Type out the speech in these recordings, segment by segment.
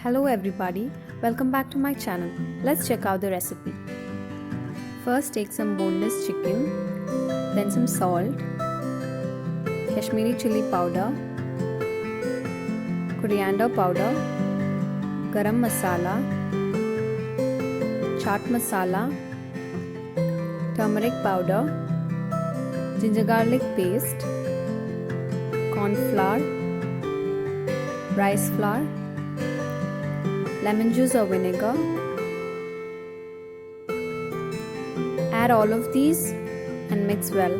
Hello everybody, welcome back to my channel. Let's check out the recipe. First take some boneless chicken, then some salt, Kashmiri chilli powder, coriander powder, garam masala, chaat masala, turmeric powder, ginger garlic paste, cornflour, rice flour, lemon juice or vinegar. Add all of these and mix well.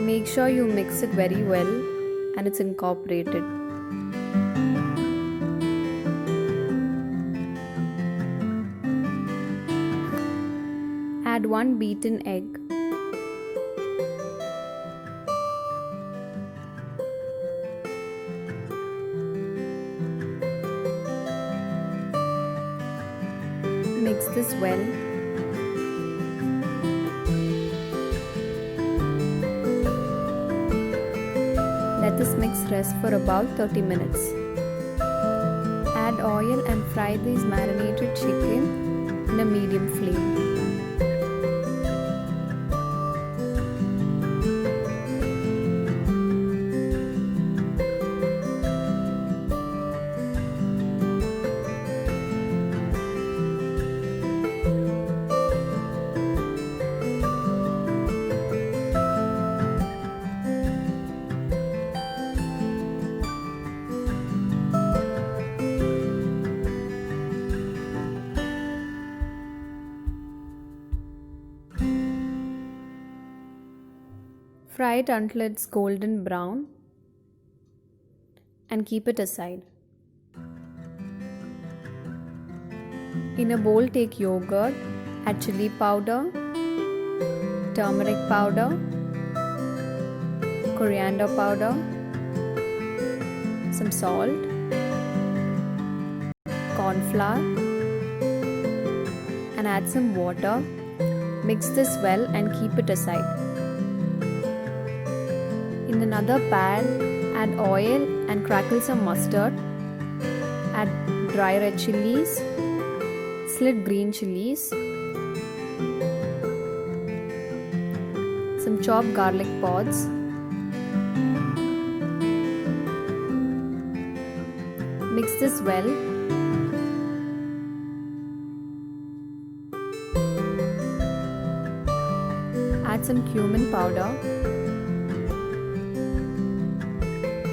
Make sure you mix it very well and it's incorporated. Add 1 beaten egg. Mix this well. Let this mix rest for about 30 minutes. Add oil and fry these marinated chicken in a medium flame. Fry it until it's golden brown and keep it aside. In a bowl, take yogurt, add chilli powder, turmeric powder, coriander powder, some salt, cornflour, and add some water. Mix this well and keep it aside. In another pan, add oil and crackle some mustard. Add dry red chillies, slit green chillies, some chopped garlic pods, mix this well. Add some cumin powder,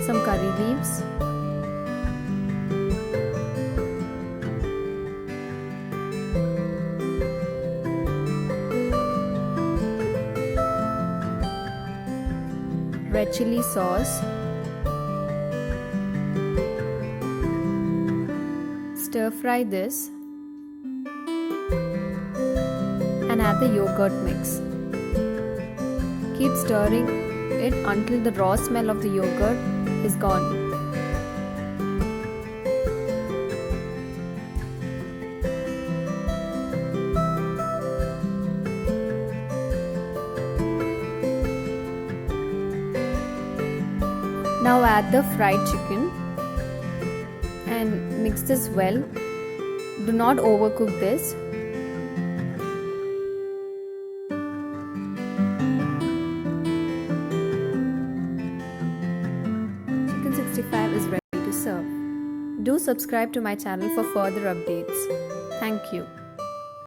some curry leaves, red chilli sauce, stir fry this and add the yogurt mix. Keep stirring it until the raw smell of the yogurt is gone. Now add the fried chicken and mix this well. Do not overcook this. 365 is ready to serve. Do subscribe to my channel for further updates. Thank you.